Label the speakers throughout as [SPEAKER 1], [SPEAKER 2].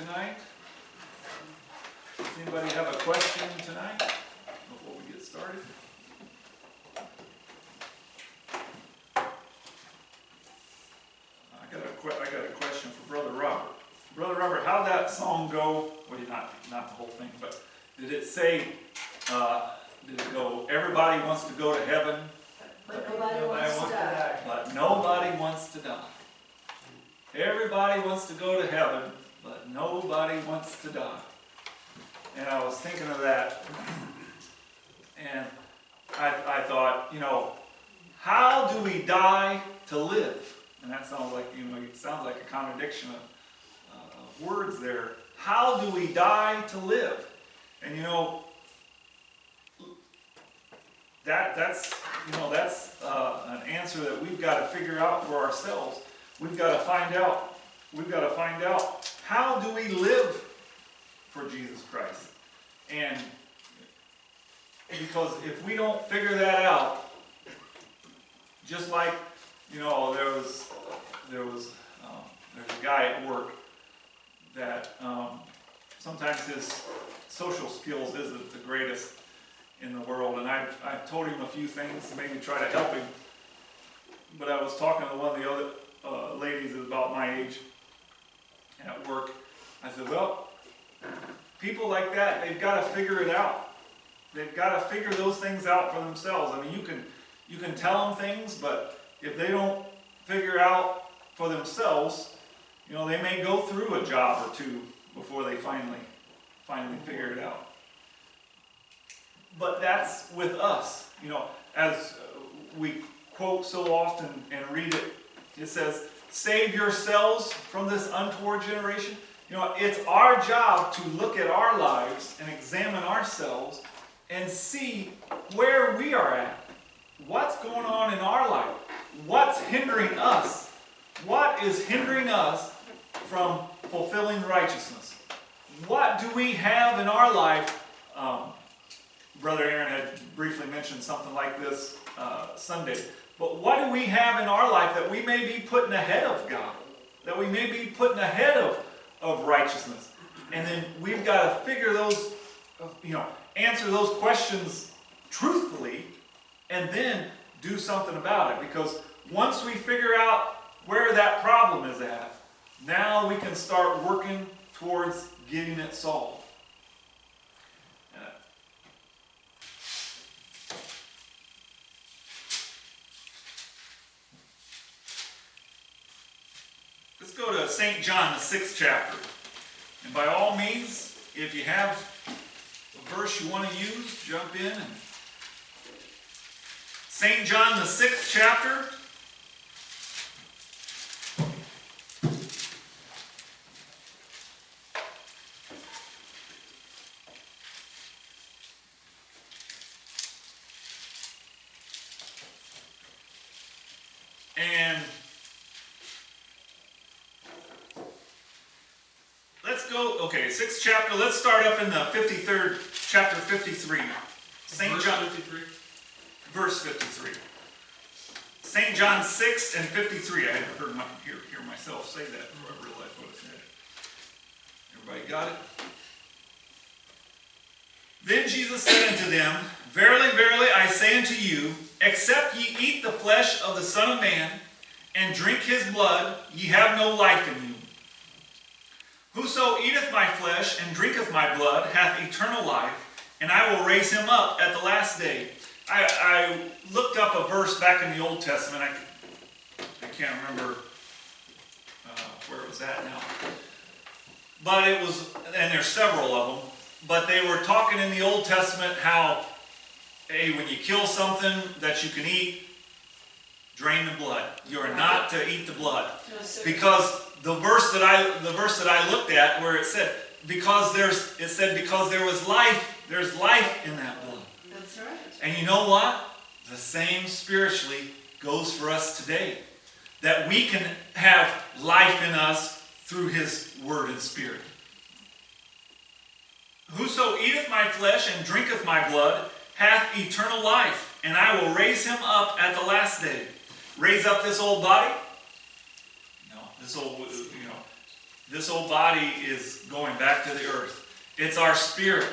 [SPEAKER 1] tonight. Does anybody have a question tonight before we get started? I got a question for Brother Robert. Brother Robert, how'd that song go? Well, not the whole thing, but did it say, did it go, everybody wants to go to heaven,
[SPEAKER 2] but nobody wants to die.
[SPEAKER 1] but nobody wants to die? Everybody wants to go to heaven, but nobody wants to die. And I was thinking of that, and I thought, how do we die to live? And that sounds like, it sounds like a contradiction of words there. How do we die to live? And that's an answer that we've got to figure out for ourselves. We've got to find out. How do we live for Jesus Christ? And because if we don't figure that out, just like there's a guy at work that sometimes his social skills isn't the greatest in the world, and I've told him a few things, maybe try to help him. But I was talking to one of the other ladies about my age at work. I said, well, people like that, they've got to figure it out. They've got to figure those things out for themselves. I mean, you can tell them things, but if they don't figure out for themselves, they may go through a job or two before they finally figure it out. But that's with us. As we quote so often and read it, it says, save yourselves from this untoward generation. It's our job to look at our lives and examine ourselves and see where we are at. What's going on in our life? What's hindering us? What is hindering us from fulfilling righteousness? What do we have in our life? Brother Aaron had briefly mentioned something like this Sunday. But what do we have in our life that we may be putting ahead of God? That we may be putting ahead of righteousness? And then we've got to figure those, answer those questions truthfully, and then do something about it. Because once we figure out where that problem is at, now we can start working towards getting it solved. Let's go to St. John, the 6th chapter. And by all means, if you have a verse you want to use, jump in. St. John, the 6th chapter. And let's go, 6th chapter, let's start up in the 53rd, chapter 53. St. John, 53. Verse 53. St. John 6 and 53. I hadn't hear myself say that before I realized what it said. Everybody got it? Then Jesus said unto them, Verily, verily, I say unto you, except ye eat the flesh of the Son of Man, and drink his blood, ye have no life in you. Whoso eateth my flesh and drinketh my blood hath eternal life, and I will raise him up at the last day. I looked up a verse back in the Old Testament. I can't remember where it was at now. But it was, and there's several of them, but they were talking in the Old Testament how, hey, when you kill something that you can eat, drain the blood. You are not to eat the blood. Because the verse that I looked at where it said, because there was life, there's life in that blood.
[SPEAKER 2] That's right.
[SPEAKER 1] And you know what? The same spiritually goes for us today. That we can have life in us through his word and spirit. Whoso eateth my flesh and drinketh my blood hath eternal life, and I will raise him up at the last day. Raise up this old body? No, This old body is going back to the earth. It's our spirit.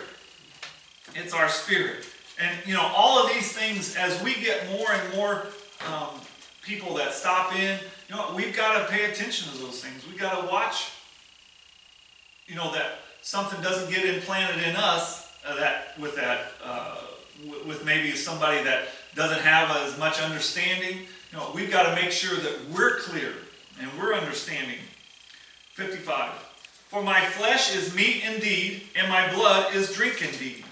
[SPEAKER 1] It's our spirit. And, all of these things, as we get more and more people that stop in, we've got to pay attention to those things. We've got to watch, that something doesn't get implanted in us with maybe somebody that doesn't have as much understanding. We've got to make sure that we're clear and we're understanding. 55. For my flesh is meat indeed, and my blood is drink indeed.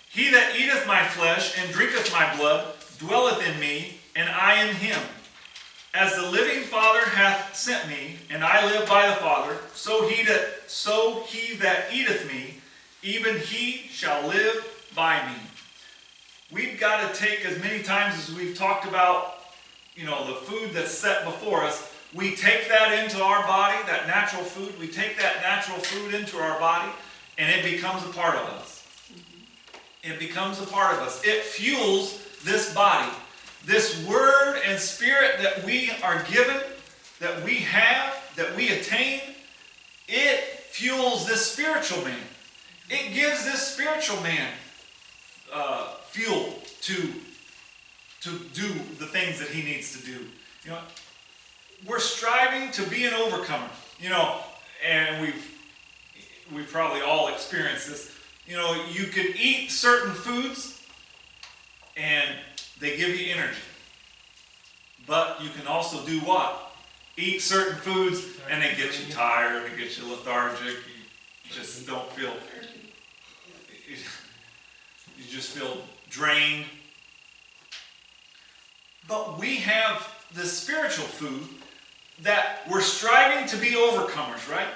[SPEAKER 1] He that eateth my flesh and drinketh my blood dwelleth in me, and I in him. As the living Father hath sent me, and I live by the Father, so he that eateth me, even he shall live by me. We've got to take, as many times as we've talked about, the food that's set before us, we take that into our body, that natural food, we take that natural food into our body, and it becomes a part of us. It becomes a part of us. It fuels this body. This word and spirit that we are given, that we have, that we attain, it fuels this spiritual man. It gives this spiritual man fuel to do the things that he needs to do. We're striving to be an overcomer. And we've probably all experienced this. You could eat certain foods and they give you energy. But you can also do what? Eat certain foods and they get you tired, they get you lethargic, you just don't feel, you just feel drained. But we have this spiritual food that we're striving to be overcomers, right?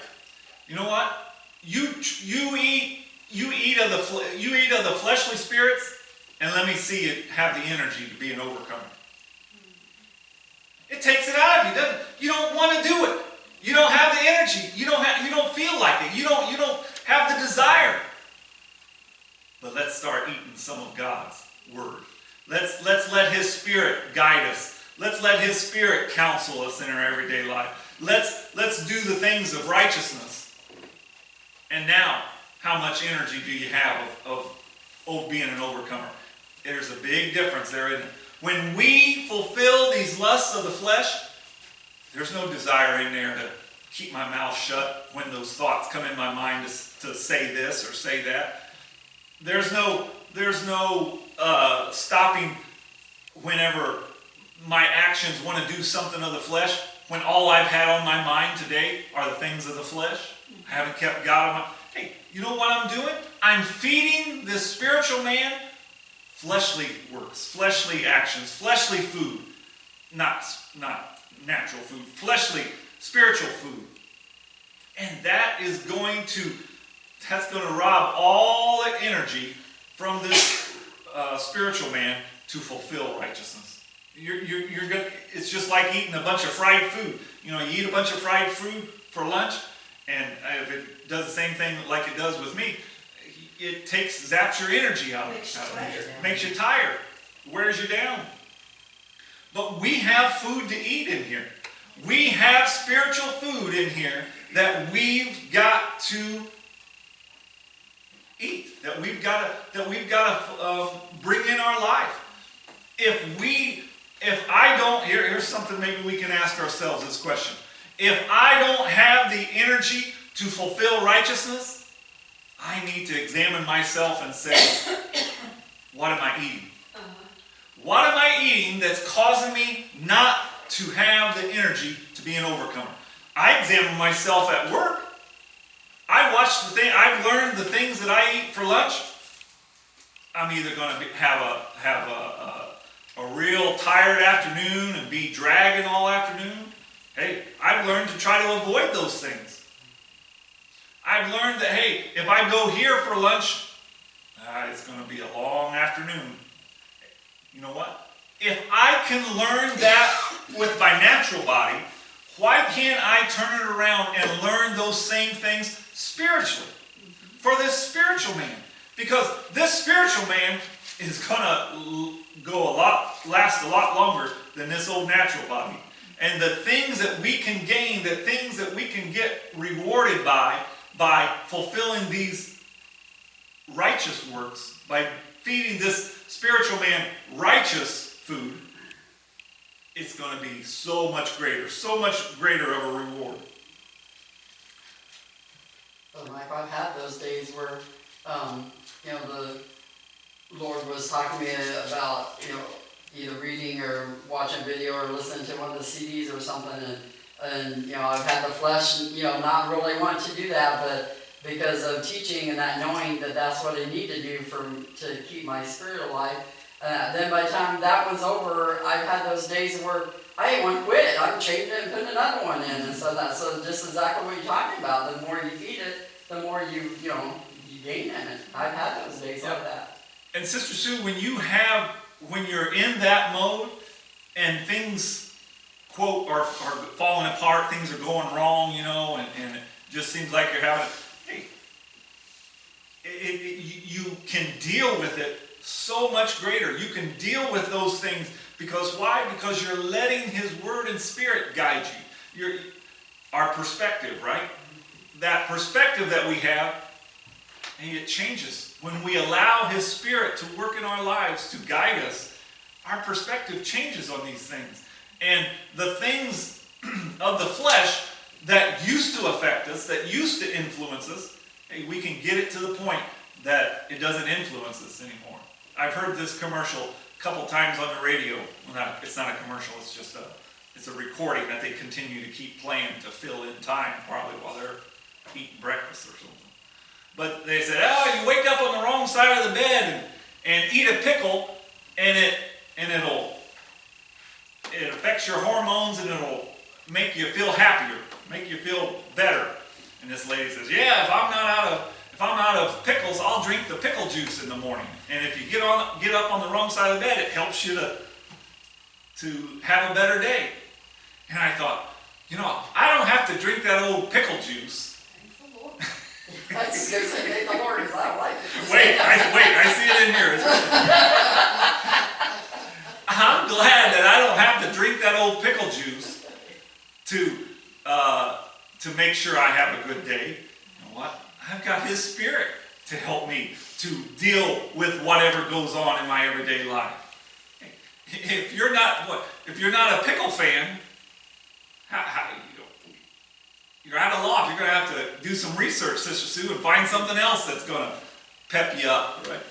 [SPEAKER 1] You know what? You eat of the fleshly spirits, and let me see it have the energy to be an overcomer. It takes it out of you, doesn't it? You don't want to do it. You don't have the energy. You don't feel like it. You don't have the desire. But let's start eating some of God's word. Let's let his spirit guide us. Let's let his spirit counsel us in our everyday life. Let's do the things of righteousness. And now, how much energy do you have of being an overcomer? There's a big difference there, isn't it? When we fulfill these lusts of the flesh, there's no desire in there to keep my mouth shut when those thoughts come in my mind to say this or say that. There's no stopping whenever my actions want to do something of the flesh, when all I've had on my mind today are the things of the flesh. I haven't kept God on my... Hey, you know what I'm doing? I'm feeding this spiritual man fleshly works, fleshly actions, fleshly food. Not natural food, fleshly, spiritual food. And that's going to rob all the energy from this spiritual man to fulfill righteousness. It's just like eating a bunch of fried food. You eat a bunch of fried food for lunch, and if it does the same thing like it does with me, it zaps your energy out of you. Makes you tired. Wears you down. But we have food to eat in here. We have spiritual food in here that we've got to eat. That we've got to bring in our life. If I don't, here's something maybe we can ask ourselves this question. If I don't have the energy to fulfill righteousness, I need to examine myself and say, what am I eating? What am I eating that's causing me not to have the energy to be an overcomer? I examine myself at work. I've learned the things that I eat for lunch. I'm either going to have a real tired afternoon and be dragging all afternoon. Hey, I've learned to try to avoid those things. I've learned that, hey, if I go here for lunch, it's going to be a long afternoon. You know what? If I can learn that with my natural body, why can't I turn it around and learn those same things spiritually? For this spiritual man. Because this spiritual man is going to last a lot longer than this old natural body. and the things that we can gain, the things that we can get rewarded by fulfilling these righteous works, by feeding this spiritual man righteous food, it's going to be so much greater of a reward.
[SPEAKER 3] Brother Mike, I've had those days where, the Lord was talking to me about, either reading or watching a video or listening to one of the CDs or something, and I've had the flesh, not really want to do that, but because of teaching and that knowing that that's what I need to do to keep my spirit alive. Then by the time that one's over, I've had those days where I ain't want to quit. I'm changing it and putting another one in, and so just exactly what you're talking about. The more you feed it, the more you gain in it. I've had those days like that.
[SPEAKER 1] And Sister Sue, when you're in that mode and things, quote, are falling apart, things are going wrong, and it just seems like you're having, you can deal with it so much greater. You can deal with those things because why? Because you're letting His Word and Spirit guide you. Our perspective, right? That perspective that we have, and it changes. When we allow His Spirit to work in our lives to guide us, our perspective changes on these things. And the things of the flesh that used to affect us, that used to influence us, we can get it to the point that it doesn't influence us anymore. I've heard this commercial a couple times on the radio. Well, it's not a commercial, it's a recording that they continue to keep playing to fill in time, probably while they're eating breakfast or something. But they said, you wake up on the wrong side of the bed and eat a pickle, and it affects your hormones, and it'll make you feel happier, make you feel better. And this lady says, if I'm not out of pickles, I'll drink the pickle juice in the morning. And if you get up on the wrong side of the bed, it helps you to have a better day. And I thought, I don't have to drink that old pickle juice.
[SPEAKER 3] I was going to say, thank the Lord, because I don't like it.
[SPEAKER 1] Wait, I see it in here. I'm glad that I don't have to drink that old pickle juice to make sure I have a good day. You know what? I've got His Spirit to help me to deal with whatever goes on in my everyday life. If you're not a pickle fan, you're out of luck. You're going to have to do some research, Sister Sue, and find something else that's going to pep you up, right?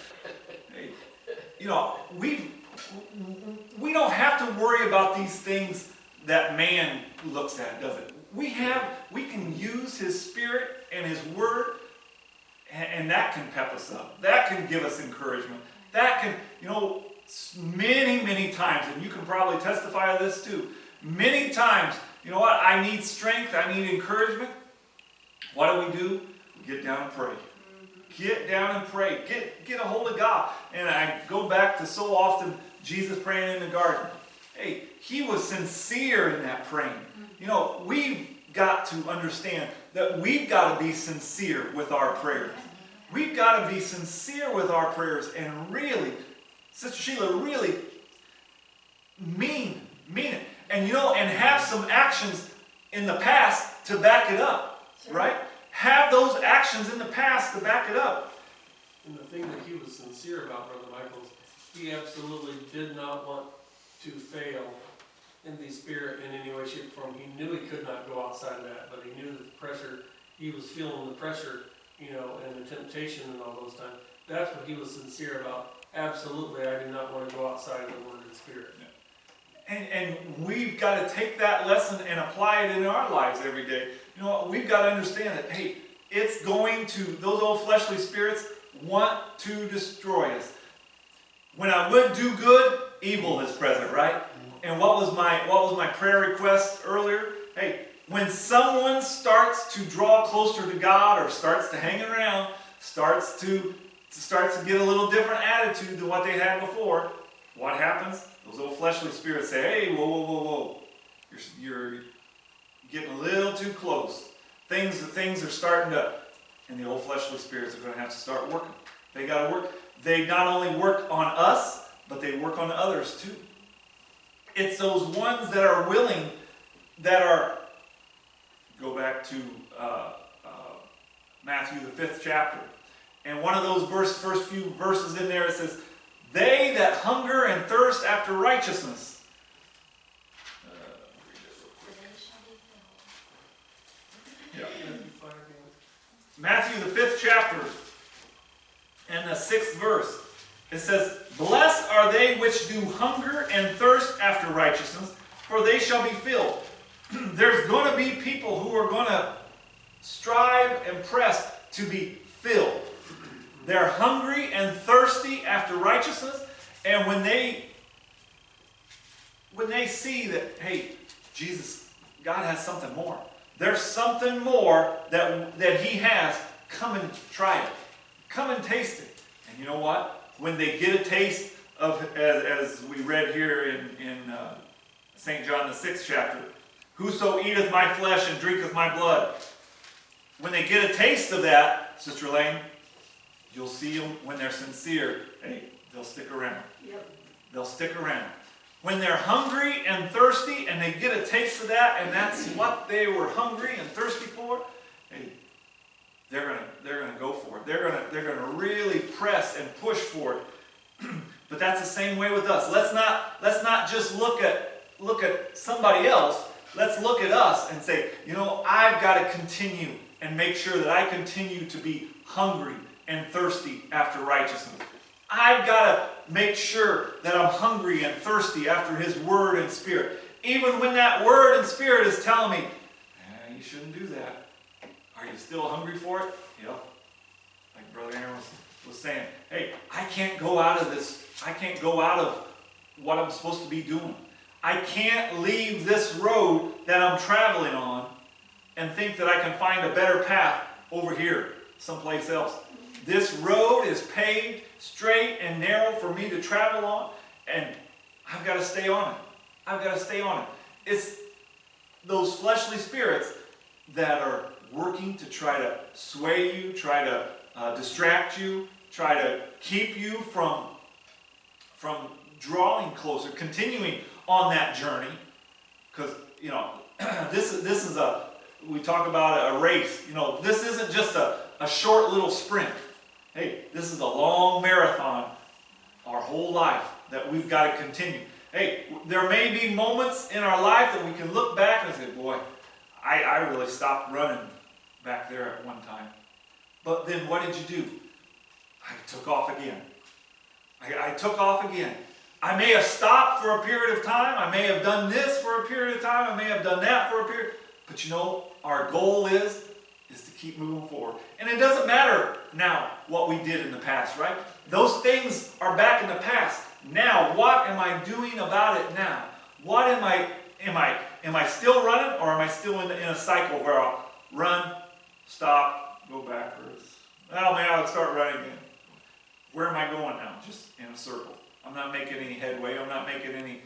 [SPEAKER 1] We don't have to worry about these things that man looks at, does it? We can use His Spirit and His Word, and that can pep us up. That can give us encouragement. That can, many, many times, and you can probably testify to this too, many times, I need strength, I need encouragement. What do? We get down and pray. Get down and pray. Get a hold of God. And I go back to so often Jesus praying in the garden. Hey, He was sincere in that praying. We've got to understand that we've got to be sincere with our prayers. We've got to be sincere with our prayers and really, Sister Sheila, really mean it. And and have some actions in the past to back it up, right? Have those actions in the past to back it up.
[SPEAKER 4] And the thing that he was sincere about, Brother Michael, he absolutely did not want to fail in the Spirit in any way, shape, or form. He knew he could not go outside of that, but he knew the pressure, he was feeling the pressure, and the temptation and all those times. That's what he was sincere about. Absolutely, I do not want to go outside of the Word and Spirit.
[SPEAKER 1] And we've got to take that lesson and apply it in our lives every day. We've got to understand that, hey, those old fleshly spirits want to destroy us. When I would do good, evil is present, right? And what was my prayer request earlier? Hey, when someone starts to draw closer to God or starts to hang around, starts to get a little different attitude than what they had before, what happens? Those old fleshly spirits say, hey, whoa. You're getting a little too close. Things are starting to, and the old fleshly spirits are going to have to start working. They got to work. They not only work on us, but they work on others too. It's those ones that are willing that are, go back to Matthew the 5th chapter. And one of those first few verses in there, it says, they that hunger and thirst after righteousness. Yeah. Matthew the 5th chapter and the 6th verse. It says, blessed are they which do hunger and thirst after righteousness, for they shall be filled. There's going to be people who are going to strive and press to be filled. They're hungry and thirsty after righteousness, and when they see that, hey, Jesus, God has something more. There's something more that He has. Come and try it. Come and taste it. And you know what? When they get a taste of, as we read here in St. John the 6th chapter, whoso eateth my flesh and drinketh my blood. When they get a taste of that, Sister Elaine, you'll see them when they're sincere. Hey, they'll stick around.
[SPEAKER 2] Yep.
[SPEAKER 1] They'll stick around. When they're hungry and thirsty and they get a taste of that, and that's what they were hungry and thirsty for, hey, they're gonna go for it. They're gonna really press and push for it. But that's the same way with us. Let's not just look at somebody else. Let's look at us and say, you know, I've got to continue and make sure that I continue to be hungry and thirsty after righteousness. I've got to make sure that I'm hungry and thirsty after His Word and Spirit. Even when that Word and Spirit is telling me, you shouldn't do that. Are you still hungry for it? Yep. Like Brother Aaron was saying, hey, I can't go out of this. I can't go out of what I'm supposed to be doing. I can't leave this road that I'm traveling on and think that I can find a better path over here, someplace else. This road is paved straight and narrow for me to travel on, and I've got to stay on it. I've got to stay on it. It's those fleshly spirits that are working to try to sway you, try to distract you, try to keep you from drawing closer, continuing on that journey. Because, you know, this is we talk about a race. You know, this isn't just a short little sprint. Hey, this is a long marathon, our whole life, that we've got to continue. Hey, there may be moments in our life that we can look back and say, boy, I really stopped running back there at one time. But then what did you do? I took off again. I took off again. I may have stopped for a period of time. I may have done this for a period of time. I may have done that for a period. But you know, our goal is to keep moving forward. And it doesn't matter now what we did in the past, right? Those things are back in the past. Now, what am I doing about it now? What am I still running, or am I still in a cycle where I'll run, stop, go backwards? Oh man, I'll start running again. Where am I going now? Just in a circle. I'm not making any headway. I'm not making any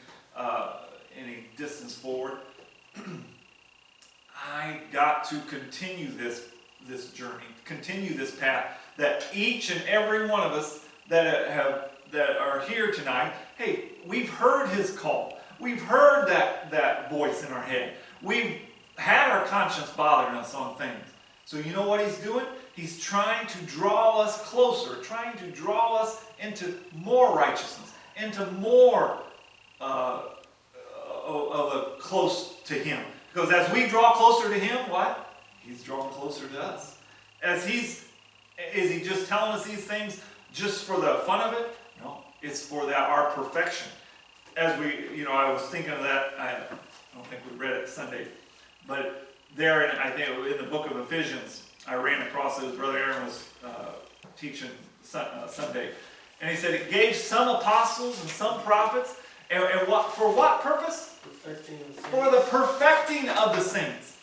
[SPEAKER 1] distance forward. I got to continue this journey, continue this path, that each and every one of us that are here tonight, hey, we've heard His call. We've heard that voice in our head. We've had our conscience bothering us on things. So you know what He's doing? He's trying to draw us closer, trying to draw us into more righteousness, into more of a close to Him. Because as we draw closer to Him, what? He's drawing closer to us. Is He just telling us these things just for the fun of it? No, it's for our perfection. As I was thinking of that. I don't think we read it Sunday, but there, I think in the book of Ephesians, I ran across it as Brother Aaron was teaching Sunday, and he said it gave some apostles and some prophets, and what for what purpose? For the perfecting of the saints.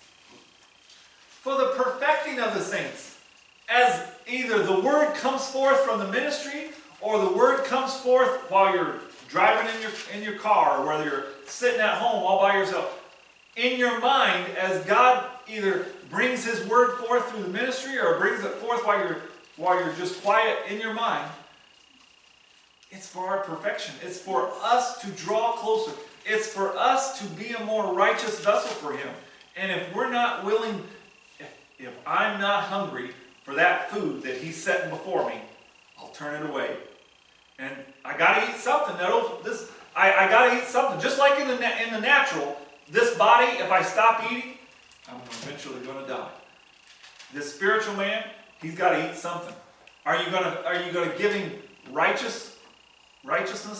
[SPEAKER 1] For the perfecting of the saints. As either the word comes forth from the ministry, or the word comes forth while you're driving in your car, or whether you're sitting at home all by yourself. In your mind, as God either brings His word forth through the ministry, or brings it forth while you're just quiet in your mind, it's for our perfection. It's for us to draw closer. it's for us to be a more righteous vessel for Him. And if we're not willing, if I'm not hungry for that food that He's setting before me, I'll turn it away. And I gotta eat something. I gotta eat something. Just like in the natural, this body, if I stop eating, I'm eventually gonna die. This spiritual man, he's gotta eat something. Are you gonna give him righteousness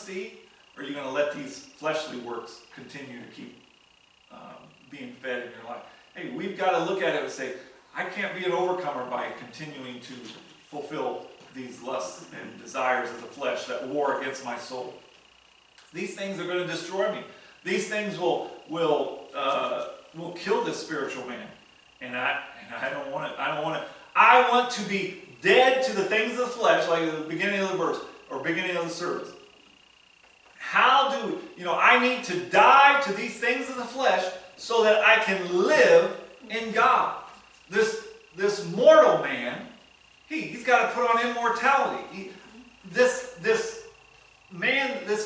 [SPEAKER 1] to eat? Or are you gonna let these fleshly works continue to keep being fed in your life? Hey, we've got to look at it and say, I can't be an overcomer by continuing to fulfill these lusts and desires of the flesh that war against my soul. These things are going to destroy me. These things will kill this spiritual man. And I don't want it. I want to be dead to the things of the flesh, like at the beginning of the verse or beginning of the service. I need to die to these things of the flesh so that I can live in God. This mortal man, he's got to put on immortality. This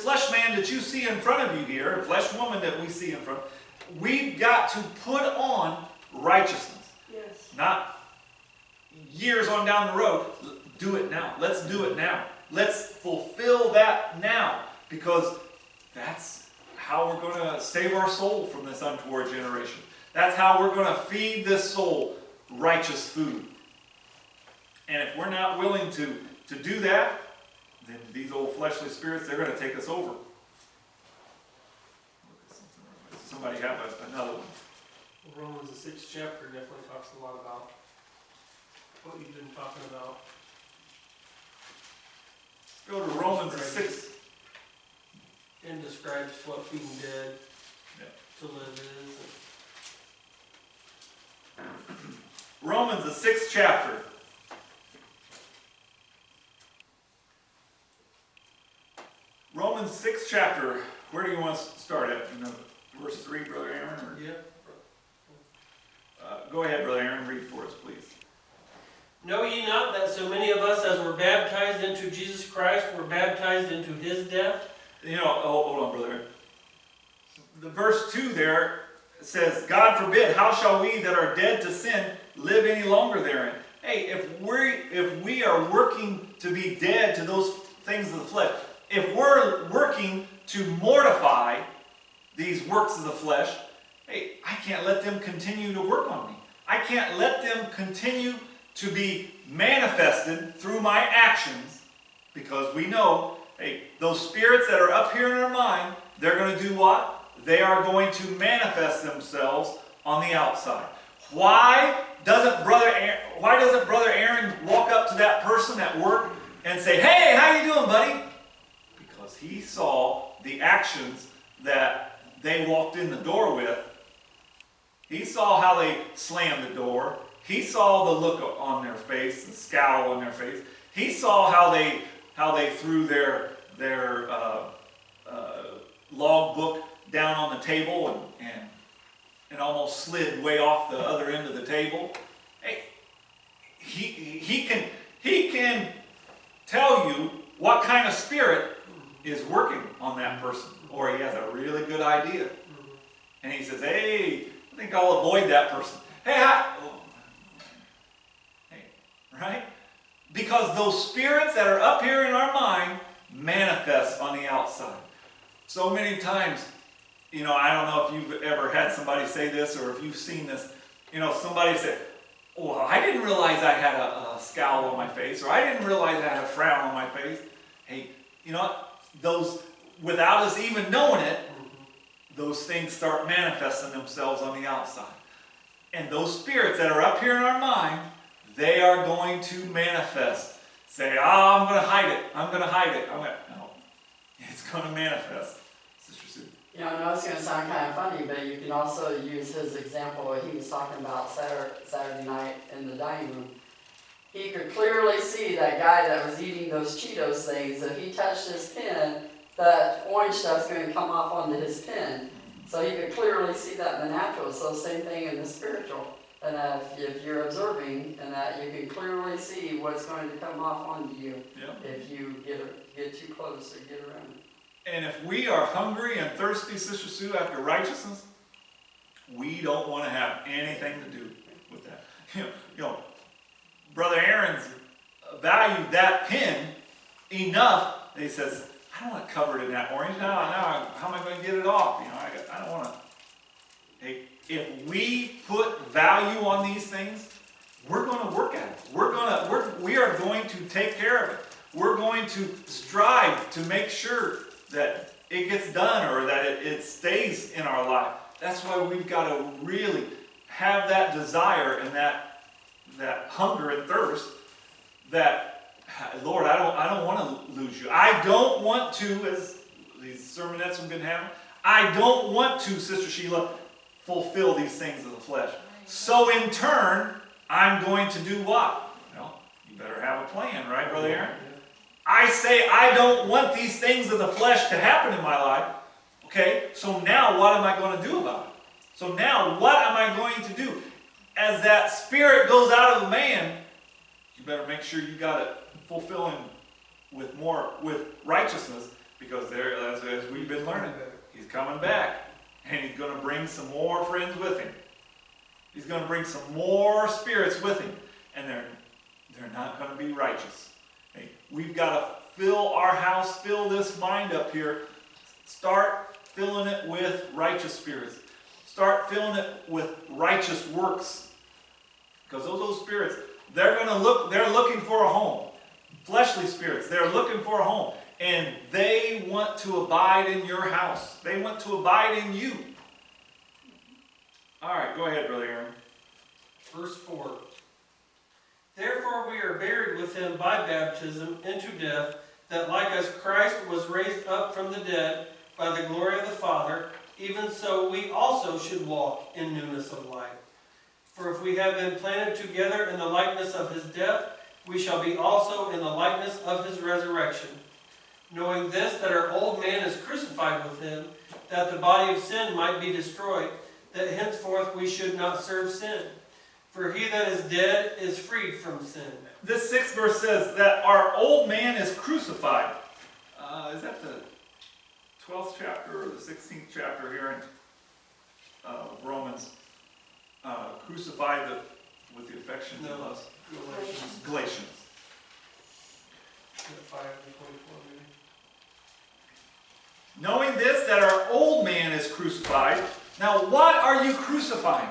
[SPEAKER 1] flesh man that you see in front of you here, flesh woman that we see in front, we've got to put on righteousness.
[SPEAKER 2] Yes.
[SPEAKER 1] Not years on down the road. Do it now. Let's do it now. Let's fulfill that now, because that's how we're going to save our soul from this untoward generation. That's how we're going to feed this soul righteous food. And if we're not willing to do that, then these old fleshly spirits, they're going to take us over. Somebody have another one.
[SPEAKER 4] Romans, the 6th chapter, definitely talks a lot about what you've been talking about.
[SPEAKER 1] Go to Romans the 6th.
[SPEAKER 4] And describes what being dead to live is.
[SPEAKER 1] Romans the 6th chapter. Romans 6th chapter. Where do you want to start at? Verse 3, Brother Aaron? Or?
[SPEAKER 4] Yeah.
[SPEAKER 1] Go ahead, Brother Aaron. Read for us, please.
[SPEAKER 4] Know ye not that so many of us as were baptized into Jesus Christ were baptized into His death?
[SPEAKER 1] Hold on, brother. The verse 2 there says, God forbid, how shall we that are dead to sin live any longer therein? Hey, if we are working to be dead to those things of the flesh, if we're working to mortify these works of the flesh, hey, I can't let them continue to work on me. I can't let them continue to be manifested through my actions, because we know, hey, those spirits that are up here in our mind, they're going to do what? They are going to manifest themselves on the outside. Why doesn't Brother Aaron walk up to that person at work and say, hey, how you doing, buddy? Because he saw the actions that they walked in the door with. He saw how they slammed the door. He saw the look on their face, the scowl on their face. He saw how they threw their log book down on the table and almost slid way off the other end of the table. Hey, he can tell you what kind of spirit is working on that person, or he has a really good idea, and he says, "Hey, I think I'll avoid that person." Hey, right? Because those spirits that are up here in our mind manifest on the outside. So many times, I don't know if you've ever had somebody say this or if you've seen this. Somebody said, "Oh, I didn't realize I had a scowl on my face," or "I didn't realize I had a frown on my face." Hey, those, without us even knowing it, those things start manifesting themselves on the outside. And those spirits that are up here in our mind, they are going to manifest. Say, I'm going to hide it. I'm going to hide it. No, it's going to manifest. Sister Sue.
[SPEAKER 3] I know it's going to sound kind of funny, but you can also use his example. He was talking about Saturday night in the dining room. He could clearly see that guy that was eating those Cheetos things. If he touched his pen, that orange stuff's going to come off onto his pen. So he could clearly see that in the natural. So same thing in the spiritual. And if you're observing, and that you can clearly see what's going to come off onto you if you get too close or get around.
[SPEAKER 1] And if we are hungry and thirsty, Sister Sue, after righteousness, we don't want to have anything to do with that. You know, Brother Aaron's valued that pen enough that he says, I don't want to cover it in that orange. Now, how am I going to get it off? I don't want to. Hey, if we put value on these things, we're going to work at it. We are going to take care of it. We're going to strive to make sure that it gets done or that it stays in our life. That's why we've got to really have that desire and that hunger and thirst that, Lord, I don't want to lose you. I don't want to, as these sermonettes we've been having, I don't want to, Sister Sheila, fulfill these things of the flesh. So in turn, I'm going to do what? Well, you better have a plan, right, Brother Aaron? I say I don't want these things of the flesh to happen in my life. Okay, so now what am I going to do about it? So now what am I going to do? As that spirit goes out of the man, you better make sure you got it fulfilling with righteousness, because there, as we've been learning, he's coming back, and he's going to bring some more friends with him. He's going to bring some more spirits with him, and they're not going to be righteous. Hey, we've got to fill our house, fill this mind up here. Start filling it with righteous spirits. Start filling it with righteous works, because those spirits, they're looking for a home. Fleshly spirits, they're looking for a home, and they want to abide in your house. They want to abide in you. All right, go ahead, Brother Aaron.
[SPEAKER 4] Verse 4. Therefore we are buried with him by baptism into death, that like as Christ was raised up from the dead by the glory of the Father, even so we also should walk in newness of life. For if we have been planted together in the likeness of his death, we shall be also in the likeness of his resurrection. Knowing this, that our old man is crucified with him, that the body of sin might be destroyed, that henceforth we should not serve sin. For he that is dead is freed from sin.
[SPEAKER 1] This 6th verse says that our old man is crucified. Is that the 12th chapter or the 16th chapter here in Romans? Crucified with the affections of us. Galatians.
[SPEAKER 4] 5 and 24 maybe.
[SPEAKER 1] Knowing this, that our old man is crucified. Now, what are you crucifying?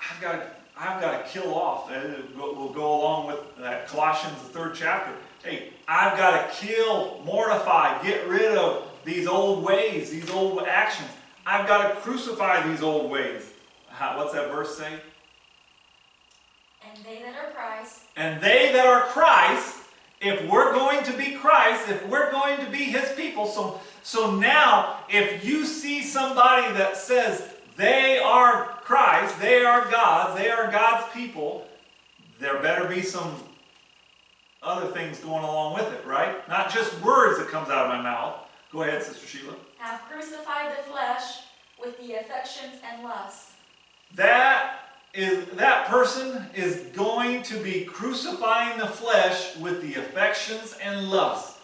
[SPEAKER 1] I've got to kill off. We'll go along with that Colossians, the 3rd chapter. Hey, I've got to kill, mortify, get rid of these old ways, these old actions. I've got to crucify these old ways. What's that verse say?
[SPEAKER 2] And they that are Christ.
[SPEAKER 1] And they that are Christ, if we're going to be Christ, if we're going to be his people, so now if you see somebody that says they are Christ, they are God's people, there better be some other things going along with it, right? Not just words that comes out of my mouth. Go ahead, Sister Sheila.
[SPEAKER 2] Have crucified the flesh with the affections and lusts.
[SPEAKER 1] That person is going to be crucifying the flesh with the affections and lusts.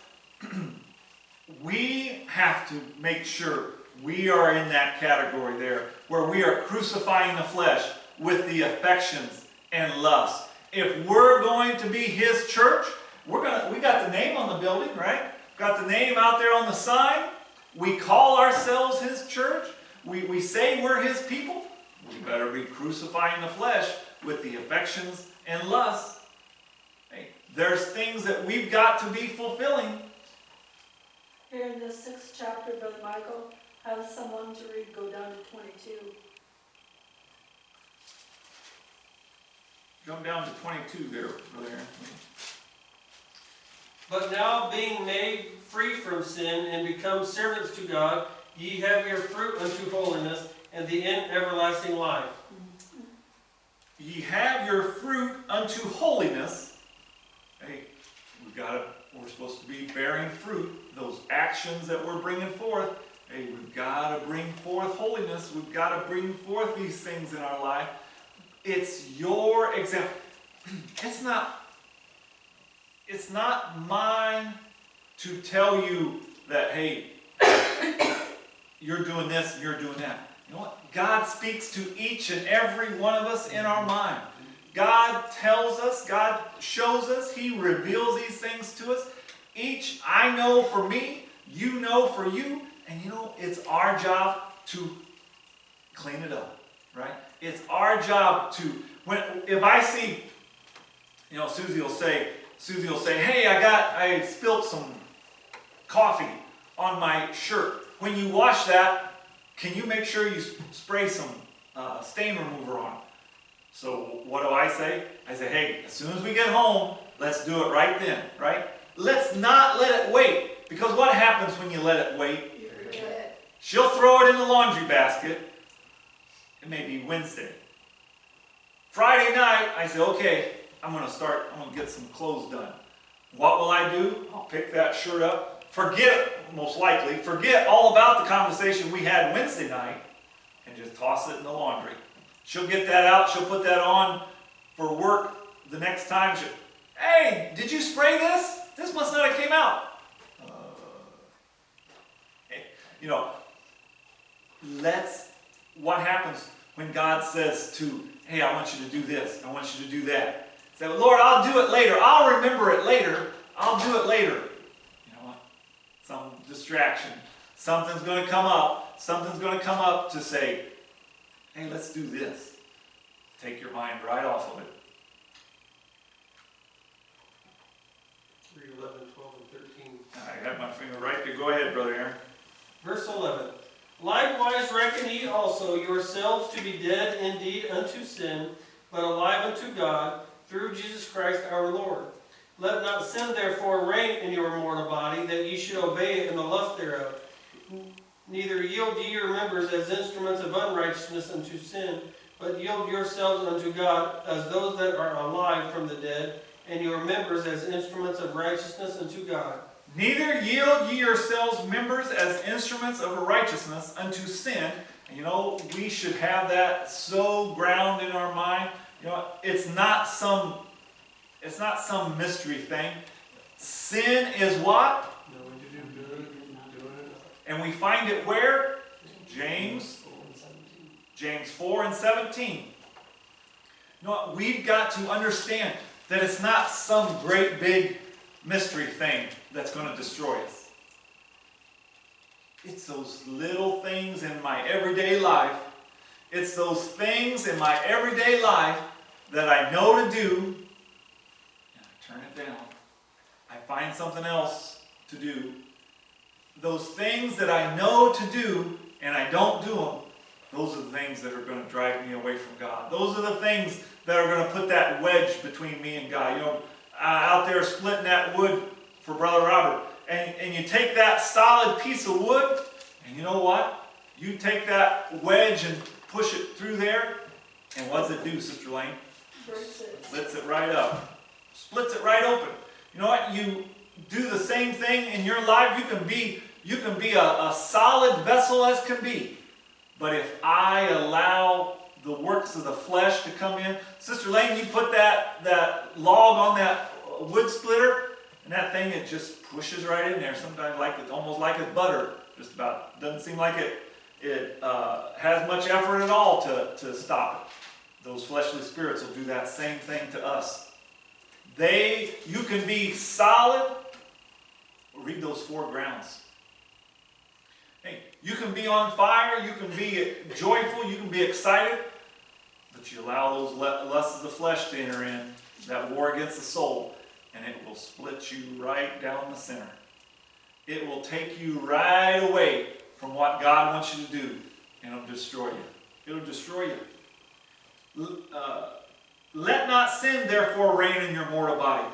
[SPEAKER 1] We have to make sure we are in that category there, where we are crucifying the flesh with the affections and lusts. If we're going to be his church, we got the name on the building, right? Got the name out there on the sign. We call ourselves his church. We say we're his people. We better be crucifying the flesh with the affections and lusts. Hey, there's things that we've got to be fulfilling.
[SPEAKER 5] Here in the 6th chapter, Brother Michael, have someone to read, go down to 22.
[SPEAKER 1] Come down to 22 there, Brother Aaron.
[SPEAKER 4] But now being made free from sin and become servants to God, ye have your fruit unto holiness and the end everlasting life.
[SPEAKER 1] Ye have your fruit unto holiness. Hey, we're supposed to be bearing fruit. Those actions that we're bringing forth. Hey, we've got to bring forth holiness. We've got to bring forth these things in our life. It's your example. It's not mine to tell you that, hey, you're doing this and you're doing that. You know what? God speaks to each and every one of us in our mind. God tells us, God shows us, He reveals these things to us. Each, I know for me, you know for you, and you know, it's our job to clean it up, right? It's our job to, if I see, you know, Susie will say, hey, I spilled some coffee on my shirt. When you wash that, can you make sure you spray some stain remover on it? So what do I say? I say, hey, as soon as we get home, let's do it right then, right? Let's not let it wait, because what happens when you let it wait? She'll throw it in the laundry basket. It may be Wednesday. Friday night, I say, okay, I'm going to get some clothes done. What will I do? I'll pick that shirt up, forget all about the conversation we had Wednesday night, and just toss it in the laundry. She'll get that out, she'll put that on for work the next time. Hey, did you spray this? This must not have came out. You know, what happens when God says to, hey, I want you to do this, I want you to do that. Say, well, Lord, I'll do it later. I'll remember it later. I'll do it later. You know what? Some distraction. Something's going to come up. Something's going to come up to say, hey, let's do this. Take your mind right off of it.
[SPEAKER 4] Read 11, 12, and 13.
[SPEAKER 1] I have my finger right there. Go ahead, Brother Aaron.
[SPEAKER 4] Verse 11. Likewise reckon ye also yourselves to be dead indeed unto sin, but alive unto God, through Jesus Christ our Lord. Let not sin therefore reign in your mortal body, that ye should obey it in the lust thereof. Neither yield ye your members as instruments of unrighteousness unto sin, but yield yourselves unto God as those that are alive from the dead, and your members as instruments of righteousness unto God.
[SPEAKER 1] Neither yield ye yourselves members as instruments of righteousness unto sin. And you know, we should have that so ground in our mind. You know, it's not some mystery thing. Sin is what?
[SPEAKER 4] Knowing to do good and not doing it.
[SPEAKER 1] And we find it where? James 4 and 17. You know what? We've got to understand that it's not some great big mystery thing that's going to destroy us. It's those little things in my everyday life. It's those things in my everyday life that I know to do, and I turn it down. I find something else to do. Those things that I know to do and I don't do them, those are the things that are going to drive me away from God. Those are the things that are going to put that wedge between me and God. You know, out there splitting that wood for Brother Robert, and you take that solid piece of wood, and you know what? You take that wedge and push it through there, and what does it do, Sister Lane?
[SPEAKER 5] Breaks it.
[SPEAKER 1] Splits it right up. Splits it right open. You know what? You do the same thing in your life. You can be a solid vessel as can be. But if I allow the works of the flesh to come in, Sister Lane, you put that log on that wood splitter, and that thing, it just pushes right in there. Sometimes it's almost like it's butter. Just about. Doesn't seem like it has much effort at all to stop it. Those fleshly spirits will do that same thing to us. You can be solid. Read those 4 grounds. Hey, you can be on fire, you can be joyful, you can be excited, but you allow those lusts of the flesh to enter in, that war against the soul, and it will split you right down the center. It will take you right away from what God wants you to do, and it'll destroy you. It'll destroy you. Let not sin therefore reign in your mortal body.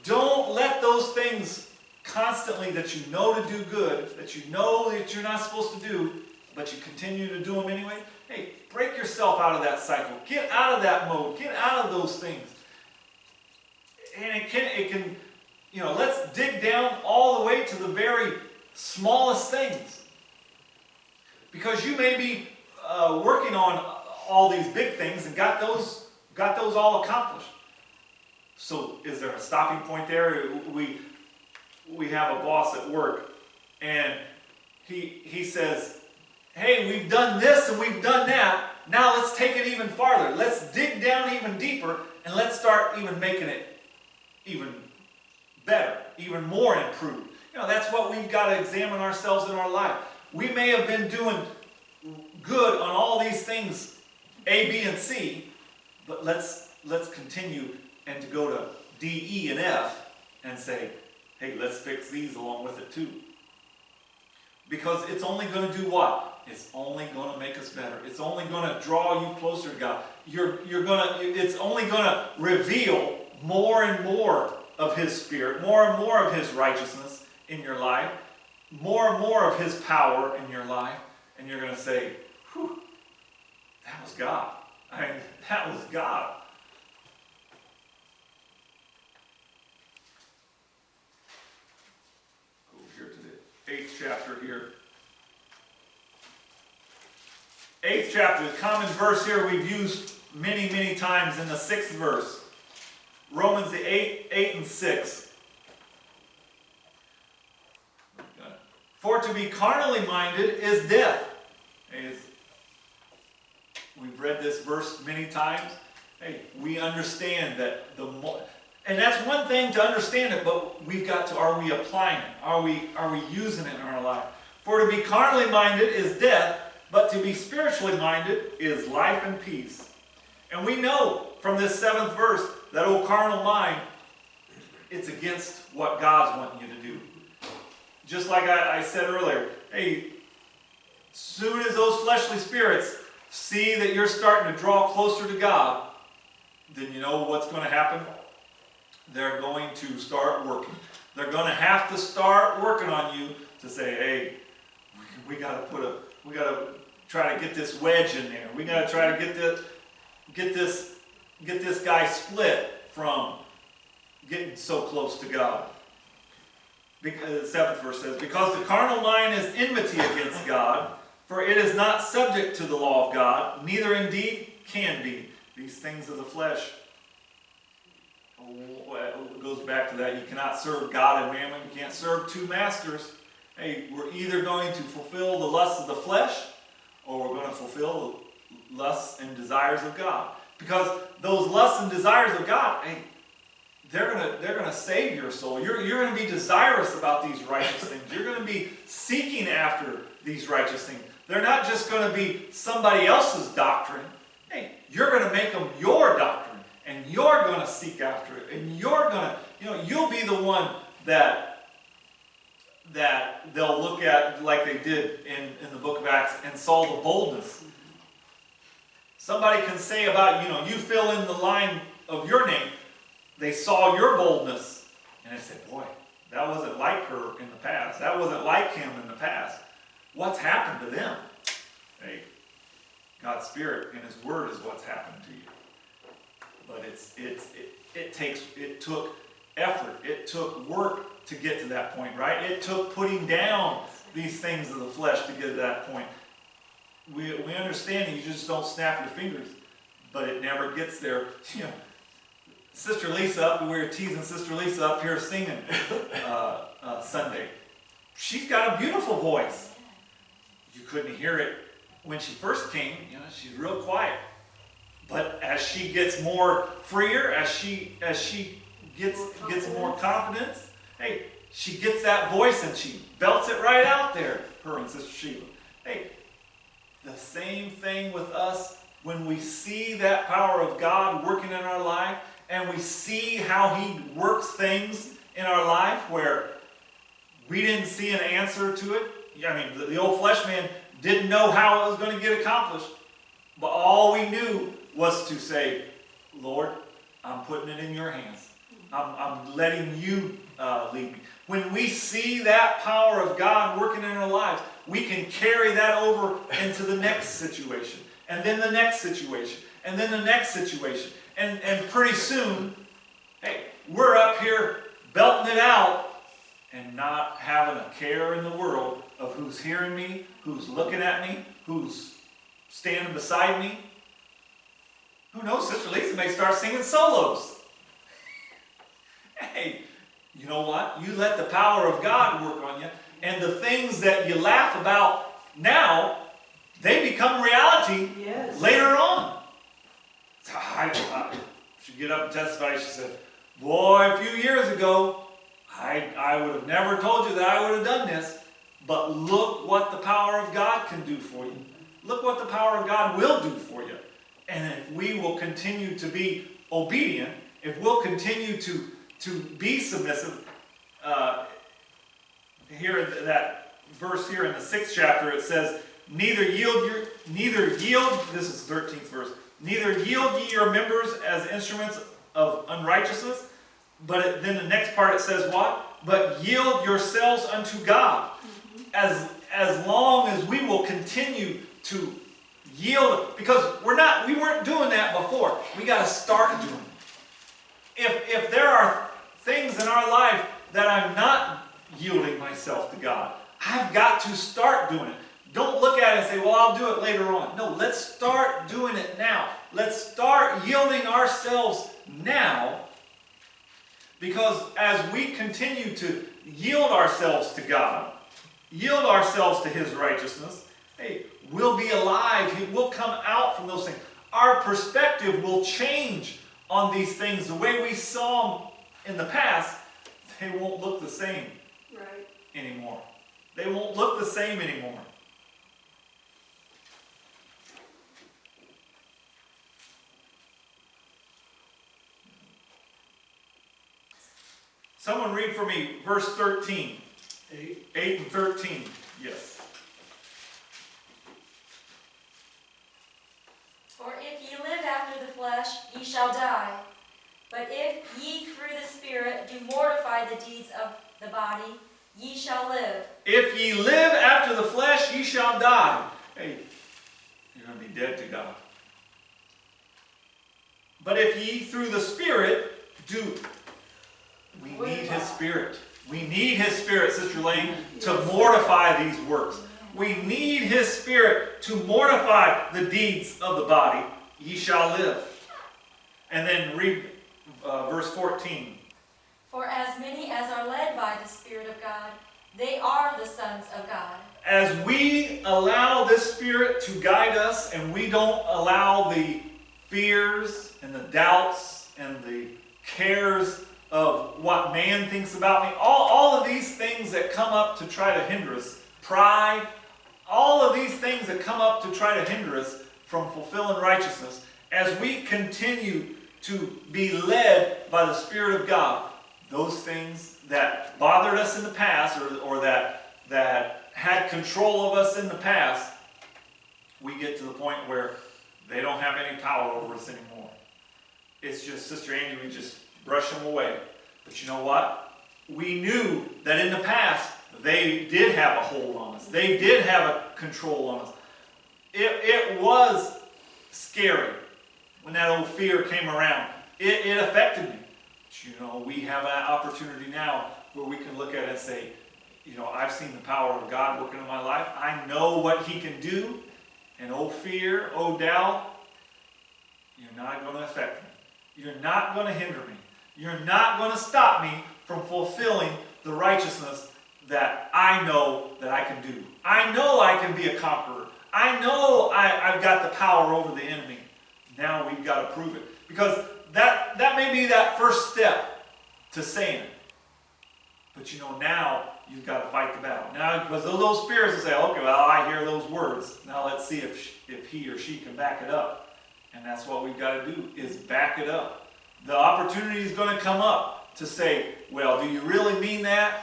[SPEAKER 1] Don't let those things constantly that you know to do good, that you know that you're not supposed to do, but you continue to do them anyway. Hey, break yourself out of that cycle. Get out of that mode. Get out of those things. And it can, you know, let's dig down all the way to the very smallest things. Because you may be working on all these big things and got those all accomplished. So is there a stopping point there? We have a boss at work, and he says, hey, we've done this and we've done that. Now let's take it even farther. Let's dig down even deeper, and let's start even making it even better, even more improved. That's what we've got to examine ourselves in our life. We may have been doing good on all these things, A, B, and C, but let's continue and to go to D, E, and F and say, hey, let's fix these along with it too. Because it's only going to do what? It's only going to make us better. It's only going to draw you closer to God. It's only going to reveal more and more of His Spirit, more and more of His righteousness in your life, more and more of His power in your life, and you're going to say, whew, that was God. That was God. Go here to the 8th chapter here. 8th chapter, the common verse here we've used many, many times in the 6th verse. Romans 8 and 6. For to be carnally minded is death. We've read this verse many times. Hey, we understand that and that's one thing to understand it, but we've got to, are we applying it? Are we using it in our life? For to be carnally minded is death, but to be spiritually minded is life and peace. And we know from this 7th verse that old carnal mind, it's against what God's wanting you to do. Just like I said earlier, hey, soon as those fleshly spirits see that you're starting to draw closer to God, then you know what's going to happen? They're going to start working. They're going to have to start working on you to say, hey, we got to try to get this wedge in there. We got to try to get this guy split from getting so close to God. Because the 7th verse says, because the carnal mind is enmity against God, for it is not subject to the law of God, neither indeed can be. These things of the flesh. It goes back to that. You cannot serve God and mammon. You can't serve two masters. Hey, we're either going to fulfill the lusts of the flesh, or we're going to fulfill the lusts and desires of God. Because those lusts and desires of God, hey, they're gonna save your soul. You're going to be desirous about these righteous things. You're going to be seeking after these righteous things. They're not just going to be somebody else's doctrine. Hey, you're going to make them your doctrine, and you're going to seek after it, and you're going to, you'll be the one that they'll look at like they did in the book of Acts and saw the boldness. Somebody can say about, you fill in the line of your name, they saw your boldness, and they said, boy, that wasn't like her in the past. That wasn't like him in the past. What's happened to them? Hey, God's Spirit and His Word is what's happened to you. But it took effort. It took work to get to that point, right? It took putting down these things of the flesh to get to that point. We understand you just don't snap your fingers, but it never gets there. Sister Lisa, we were teasing Sister Lisa up here singing Sunday. She's got a beautiful voice. You couldn't hear it when she first came. She's real quiet. But as she gets more freer, as she gets more confidence, hey, she gets that voice and she belts it right out there. Her and Sister Sheila. Hey, the same thing with us when we see that power of God working in our life. And we see how He works things in our life where we didn't see an answer to it. The old flesh man didn't know how it was going to get accomplished. But all we knew was to say, Lord, I'm putting it in your hands. I'm letting you lead me. When we see that power of God working in our lives, we can carry that over into the next situation. And then the next situation. And then the next situation. And pretty soon, hey, we're up here belting it out and not having a care in the world of who's hearing me, who's looking at me, who's standing beside me. Who knows, Sister Lisa may start singing solos. Hey, you know what? You let the power of God work on you. And the things that you laugh about now, they become reality
[SPEAKER 5] Yes.
[SPEAKER 1] later on. I should get up and testify. She said, boy, a few years ago, I would have never told you that I would have done this. But look what the power of God can do for you. Look what the power of God will do for you. And if we will continue to be obedient, if we'll continue to be submissive, here in that verse here in the 6th chapter, it says, neither yield, this is the 13th verse, neither yield ye your members as instruments of unrighteousness. But then the next part it says what? But yield yourselves unto God. As long as we will continue to yield, because we weren't doing that before. We got to start doing it. If there are things in our life that I'm not yielding myself to God, I've got to start doing it. Don't look at it and say, well, I'll do it later on. No, let's start doing it now. Let's start yielding ourselves now, because as we continue to yield ourselves to God, yield ourselves to His righteousness, hey, we'll be alive. We'll come out from those things. Our perspective will change on these things. The way we saw them in the past, they won't look the same anymore. They won't look the same anymore. Someone read for me verse 13. 8 and 13. Yes.
[SPEAKER 2] For if ye live after the flesh, ye shall die. But if ye through the Spirit do mortify the deeds of the body, ye shall live.
[SPEAKER 1] If ye live after the flesh, ye shall die. Hey, you're going to be dead to God. But if ye through the Spirit do, we need His Spirit. We need His Spirit, Sister Lane, to mortify these works. We need His Spirit to mortify the deeds of the body. Ye shall live. And then read verse 14.
[SPEAKER 2] For as many as are led by the Spirit of God, they are the sons of God.
[SPEAKER 1] As we allow this Spirit to guide us, and we don't allow the fears and the doubts and the cares of what man thinks about me, all of these things that come up to try to hinder us, pride, all of these things that come up to try to hinder us from fulfilling righteousness, as we continue to be led by the Spirit of God, those things that bothered us in the past, or that had control of us in the past, we get to the point where they don't have any power over us anymore. It's just, Sister Angie, we just brush them away. But you know what? We knew that in the past, they did have a hold on us. They did have a control on us. It was scary when that old fear came around. It affected me. But you know, we have an opportunity now where we can look at it and say, you know, I've seen the power of God working in my life. I know what He can do. And oh fear, oh doubt, you're not going to affect me. You're not going to hinder me. You're not going to stop me from fulfilling the righteousness that I know that I can do. I know I can be a conqueror. I know I've got the power over the enemy. Now we've got to prove it. Because that may be that first step to saying it. But you know, now you've got to fight the battle. Now, because those spirits will say, okay, well, I hear those words. Now let's see if he or she can back it up. And that's what we've got to do, is back it up. The opportunity is going to come up to say, well, do you really mean that?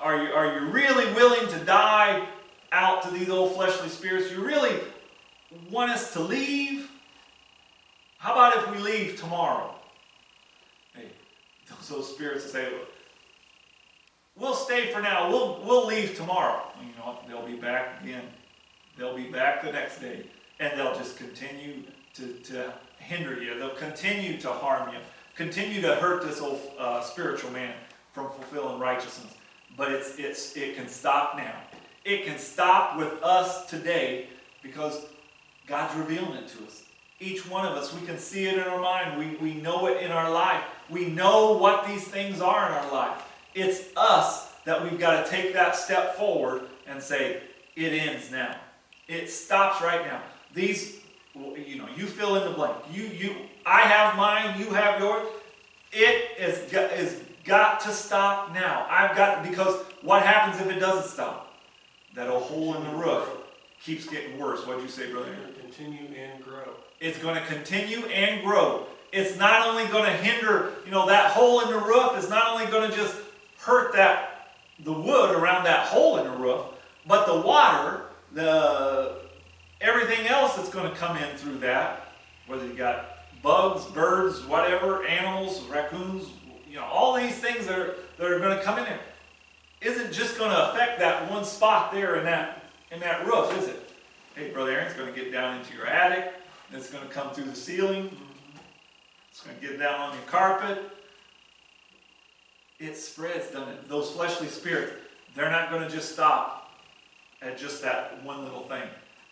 [SPEAKER 1] Are you really willing to die out to these old fleshly spirits? You really want us to leave? How about if we leave tomorrow? Hey, those spirits will say, we'll stay for now. We'll leave tomorrow. You know, they'll be back again. They'll be back the next day, and they'll just continue to hinder you. They'll continue to harm you, continue to hurt this old spiritual man from fulfilling righteousness. But it can stop now. It can stop with us today, because God's revealing it to us. Each one of us, we can see it in our mind. We know it in our life. We know what these things are in our life. It's us that we've got to take that step forward and say, it ends now. It stops right now. These, you fill in the blank. I have mine, you have yours. It is got to stop now. Because what happens if it doesn't stop? That old hole in the roof keeps getting worse. What'd you say, brother?
[SPEAKER 4] It's going to continue and grow.
[SPEAKER 1] It's going to continue and grow. It's not only going to hinder, that hole in the roof is not only going to just hurt the wood around that hole in the roof, but the water, everything else that's going to come in through that, whether you got bugs, birds, whatever, animals, raccoons, all these things that are going to come in there, isn't just going to affect that one spot there in that roof, is it? Hey, Brother Aaron, it's going to get down into your attic. It's going to come through the ceiling. It's going to get down on your carpet. It spreads, doesn't it? Those fleshly spirits, they're not going to just stop at just that one little thing.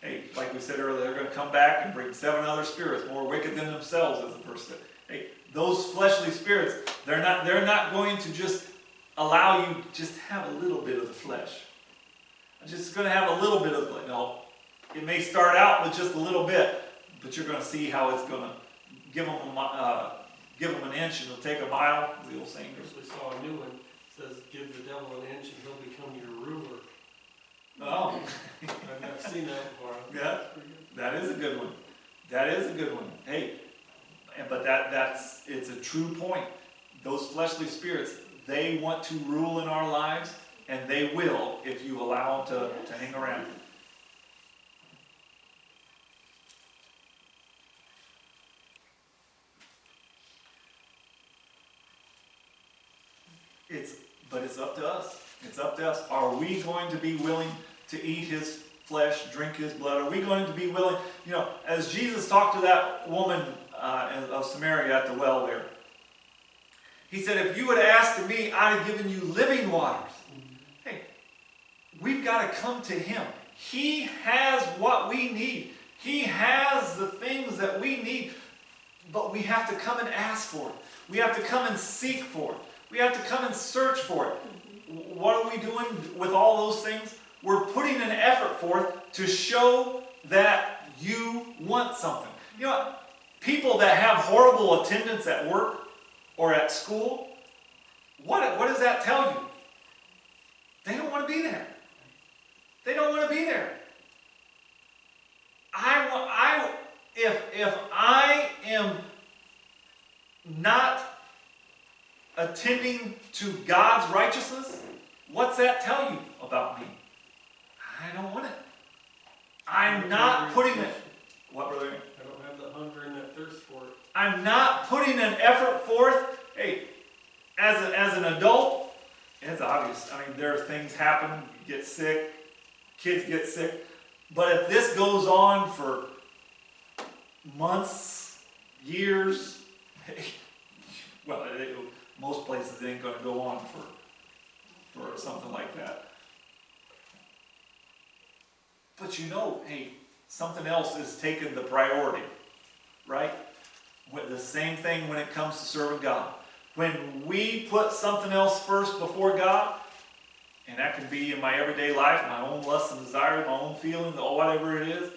[SPEAKER 1] Hey, like we said earlier, they're going to come back and bring 7 other spirits more wicked than themselves, as the verse said. Hey, those fleshly spirits, they're not going to just allow you just have a little bit of the flesh. I'm just going to have a little bit of it. No, it may start out with just a little bit, but you're going to see how it's going to give them an inch and it'll take a mile. The old saying.
[SPEAKER 4] We saw a new one. It says, "Give the devil an inch and he'll become your ruler."
[SPEAKER 1] Oh,
[SPEAKER 4] I've never seen that before.
[SPEAKER 1] yeah, that is a good one. That is a good one. Hey, but it's a true point. Those fleshly spirits, they want to rule in our lives, and they will if you allow them to hang around. But it's up to us. It's up to us. Are we going to be willing to eat his flesh, drink his blood? Are we going to be willing? As Jesus talked to that woman of Samaria at the well there, he said, if you would have asked of me, I'd have given you living waters. Hey, we've got to come to him. He has what we need. He has the things that we need. But we have to come and ask for it. We have to come and seek for it. We have to come and search for it. What are we doing with all those things? We're putting an effort forth to show that you want something. People that have horrible attendance at work or at school, what does that tell you? They don't want to be there. They don't want to be there. If I am not attending to God's righteousness, what's that tell you about me? I don't want it. I'm not putting it. What, brother?
[SPEAKER 4] I don't have the hunger and that thirst for it.
[SPEAKER 1] I'm not putting an effort forth. Hey, as an adult, it's obvious. There are things happen. You get sick. Kids get sick. But if this goes on for months, years, well, most places it ain't going to go on for something like that. But hey, something else is taking the priority, right? The same thing when it comes to serving God. When we put something else first before God, and that can be in my everyday life, my own lusts and desires, my own feelings, or whatever it is,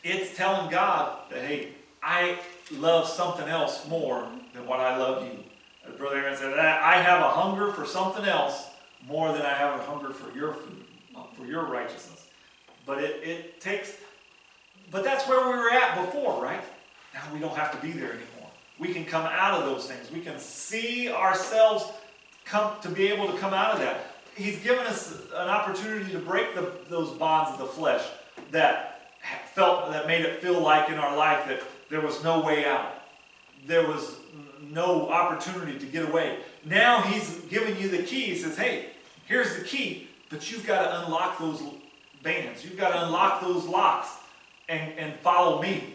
[SPEAKER 1] it's telling God that, hey, I love something else more than what I love you. As Brother Aaron said, I have a hunger for something else more than I have a hunger for your food, for your righteousness. But but that's where we were at before, right? Now we don't have to be there anymore. We can come out of those things. We can see ourselves to be able to come out of that. He's given us an opportunity to break those bonds of the flesh that made it feel like in our life that there was no way out. There was no opportunity to get away. Now he's giving you the key. He says, hey, here's the key, but you've got to unlock those bands. You've got to unlock those locks and follow me.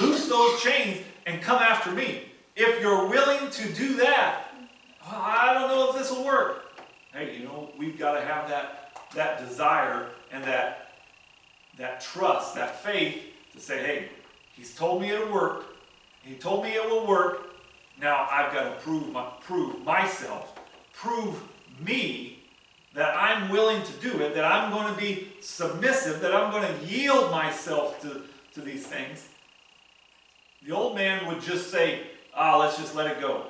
[SPEAKER 1] Loose those chains and come after me. If you're willing to do that, I don't know if this will work. Hey, we've got to have that desire and that trust, that faith to say, hey, he's told me it'll work. He told me it will work. Now I've got to prove myself prove me that I'm willing to do it, that I'm going to be submissive, that I'm going to yield myself to these things, the old man would just say, let's just let it go.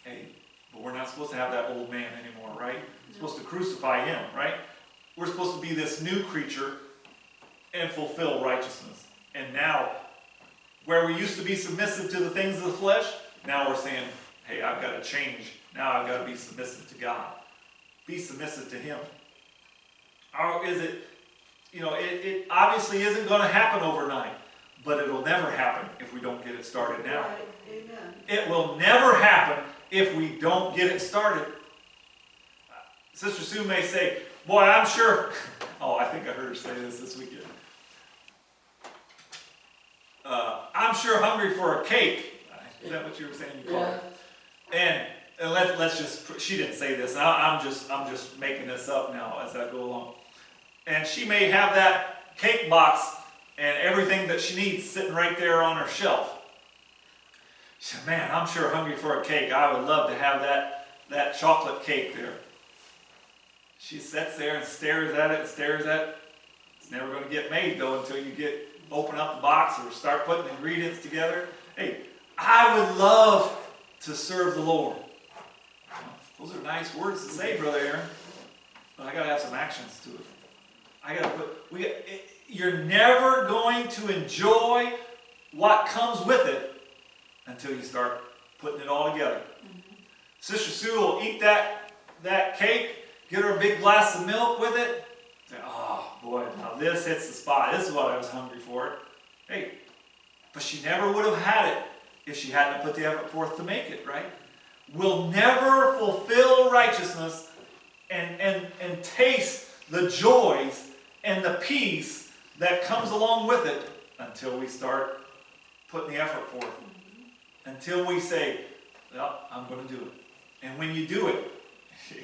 [SPEAKER 1] Hey, but we're not supposed to have that old man anymore, right? We're supposed to crucify him, right? We're supposed to be this new creature and fulfill righteousness. And now, where we used to be submissive to the things of the flesh, now we're saying, hey, I've got to change. Now I've got to be submissive to God. Be submissive to him. Or is it, it obviously isn't going to happen overnight, but it'll never happen if we don't get it started now.
[SPEAKER 5] Right. Amen.
[SPEAKER 1] It will never happen if we don't get it started. Sister Sue may say, boy, I'm sure, I think I heard her say this weekend. I'm sure hungry for a cake. Is that what you were saying you called it? And let's just, she didn't say this. I'm just making this up now as I go along. And she may have that cake box and everything that she needs sitting right there on her shelf. She said, man, I'm sure hungry for a cake. I would love to have that chocolate cake there. She sits there and stares at it. It's never going to get made, though, until you open up the box or start putting ingredients together. Hey, I would love to serve the Lord. Those are nice words to say, Brother Aaron, but I got to have some actions to it. You're never going to enjoy what comes with it until you start putting it all together. Mm-hmm. Sister Sue will eat that cake, get her a big glass of milk with it. Say, oh boy, now this hits the spot. This is what I was hungry for. Hey, but she never would have had it if she hadn't put the effort forth to make it, right? We'll never fulfill righteousness and taste the joys and the peace that comes along with it until we start putting the effort forth. Mm-hmm. Until we say, well, I'm going to do it. And when you do it,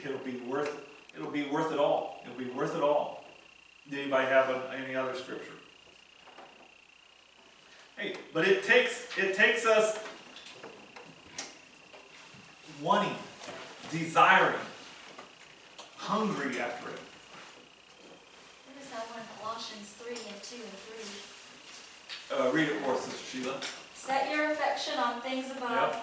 [SPEAKER 1] it'll be worth it. It'll be worth it all. It'll be worth it all. Did anybody have any other scripture? Hey, but it takes us wanting, desiring, hungry after it.
[SPEAKER 2] What is that one? Colossians 3 and 2 and 3.
[SPEAKER 1] Read it for us, Sister Sheila.
[SPEAKER 2] Set your affection on things above,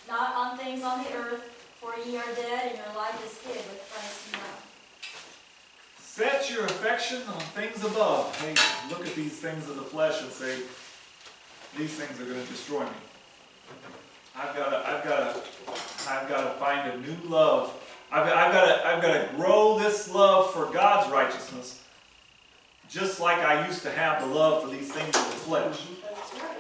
[SPEAKER 2] not on things on the earth, for ye are dead, and your life is hid with Christ in God.
[SPEAKER 1] Set your affection on things above. Hey, look at these things of the flesh and say, these things are going to destroy me. I've got to find a new love. I've got to grow this love for God's righteousness, just like I used to have the love for these things of the flesh.
[SPEAKER 5] That's right.